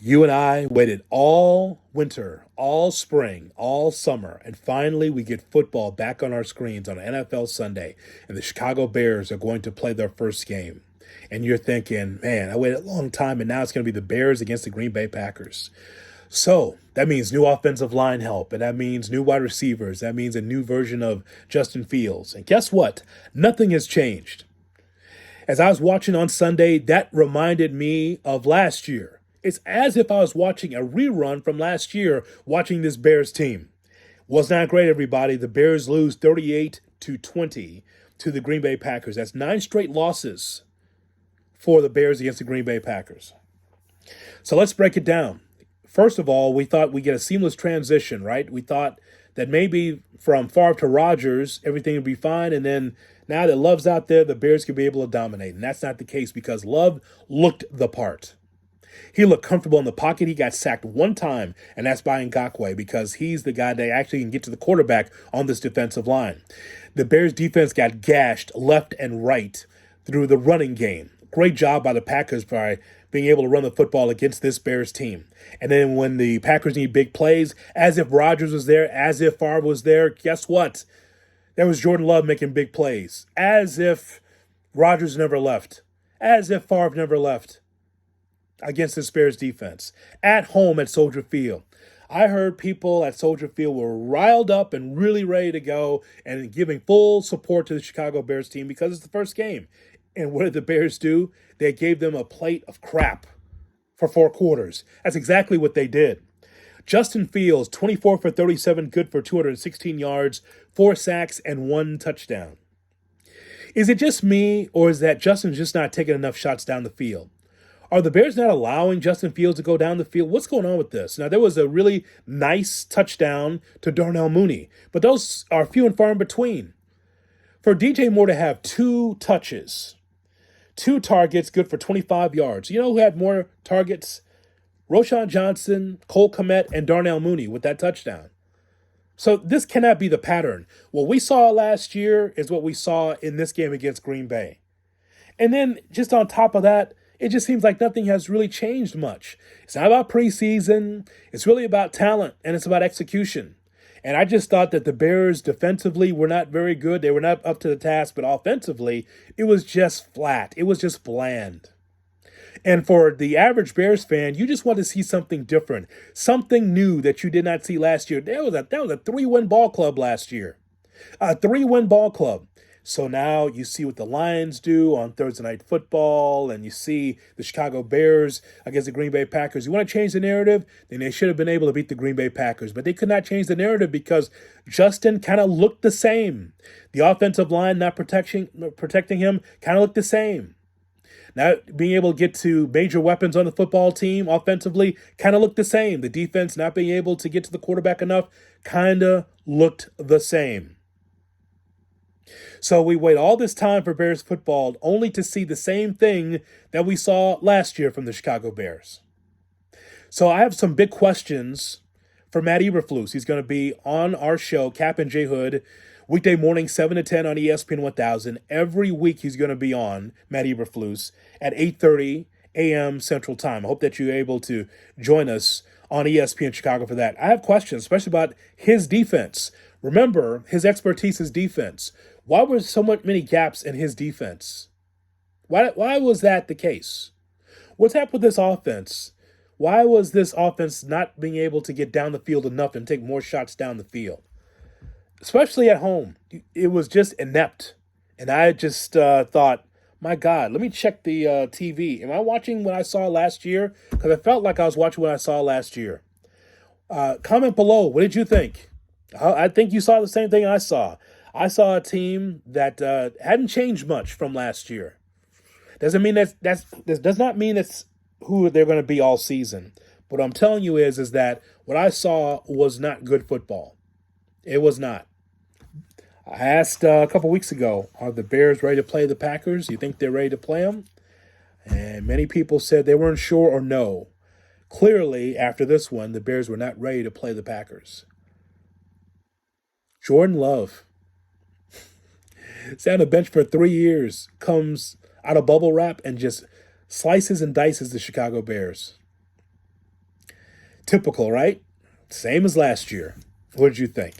You and I waited all winter, all spring, all summer, and finally we get football back on our screens on NFL Sunday, and the Chicago Bears are going to play their first game. And you're thinking, man, I waited a long time, and now it's going to be the Bears against the Green Bay Packers. So that means new offensive line help, and that means new wide receivers. That means a new version of Justin Fields. And guess what? Nothing has changed. As I was watching on Sunday, that reminded me of last year. It's as if I was watching a rerun from last year watching this Bears team. Was not great, everybody. The Bears lose 38-20 to the Green Bay Packers. That's 9 straight losses for the Bears against the Green Bay Packers. So let's break it down. First of all, we thought we'd get a seamless transition, right? We thought that maybe from Favre to Rodgers, everything would be fine. And then now that Love's out there, the Bears could be able to dominate. And that's not the case because Love looked the part. He looked comfortable in the pocket. He got sacked one time, and that's by Ngakoue because he's the guy that actually can get to the quarterback on this defensive line. The Bears defense got gashed left and right through the running game. Great job by the Packers by being able to run the football against this Bears team. And then when the Packers need big plays, as if Rodgers was there, as if Favre was there, guess what? There was Jordan Love making big plays. As if Rodgers never left. As if Favre never left against this Bears defense. At home at Soldier Field. I heard people at Soldier Field were riled up and really ready to go and giving full support to the Chicago Bears team because it's the first game. And what did the Bears do? They gave them a plate of crap for 4 quarters. That's exactly what they did. Justin Fields, 24 for 37, good for 216 yards, 4 sacks, and 1 touchdown. Is it just me, or is that Justin's just not taking enough shots down the field? Are the Bears not allowing Justin Fields to go down the field? What's going on with this? Now, there was a really nice touchdown to Darnell Mooney, but those are few and far in between. For DJ Moore to have 2 touches, 2 targets, good for 25 yards. You know who had more targets? Roschon Johnson, Cole Kmet, and Darnell Mooney with that touchdown. So this cannot be the pattern. What we saw last year is what we saw in this game against Green Bay. And then just on top of that, it just seems like nothing has really changed much. It's not about preseason. It's really about talent, and it's about execution. And I just thought that the Bears defensively were not very good. They were not up to the task, but offensively, it was just flat. It was just bland. And for the average Bears fan, you just want to see something different, something new that you did not see last year. That was a 3-win ball club last year, a 3-win ball club. So now you see what the Lions do on Thursday Night Football, and you see the Chicago Bears against the Green Bay Packers. You want to change the narrative? Then they should have been able to beat the Green Bay Packers. But they could not change the narrative because Justin kind of looked the same. The offensive line not protecting him kind of looked the same. Now, being able to get to major weapons on the football team offensively kind of looked the same. The defense not being able to get to the quarterback enough kind of looked the same. So we wait all this time for Bears football only to see the same thing that we saw last year from the Chicago Bears. So I have some big questions for Matt Eberflus. He's going to be on our show, Cap and J Hood, weekday morning, 7 to 10 on ESPN 1000. Every week he's going to be on, Matt Eberflus, at 8:30 a.m. Central Time. I hope that you're able to join us on ESPN Chicago for that. I have questions, especially about his defense. Remember, his expertise is defense. Why were so many gaps in his defense? Why was that the case? What's happened with this offense? Why was this offense not being able to get down the field enough and take more shots down the field? Especially at home. It was just inept. And I just thought, my God, let me check the TV. Am I watching what I saw last year? Because I felt like I was watching what I saw last year. Comment below. What did you think? I think you saw the same thing I saw. I saw a team that hadn't changed much from last year. Doesn't mean this does not mean that's who they're going to be all season. What I'm telling you is that what I saw was not good football. It was not. I asked a couple weeks ago, are the Bears ready to play the Packers? Do you think they're ready to play them? And many people said they weren't sure or no. Clearly, after this one, the Bears were not ready to play the Packers. Jordan Love sat on the bench for 3 years, comes out of bubble wrap and just slices and dices the Chicago Bears. Typical, right? Same as last year. What did you think?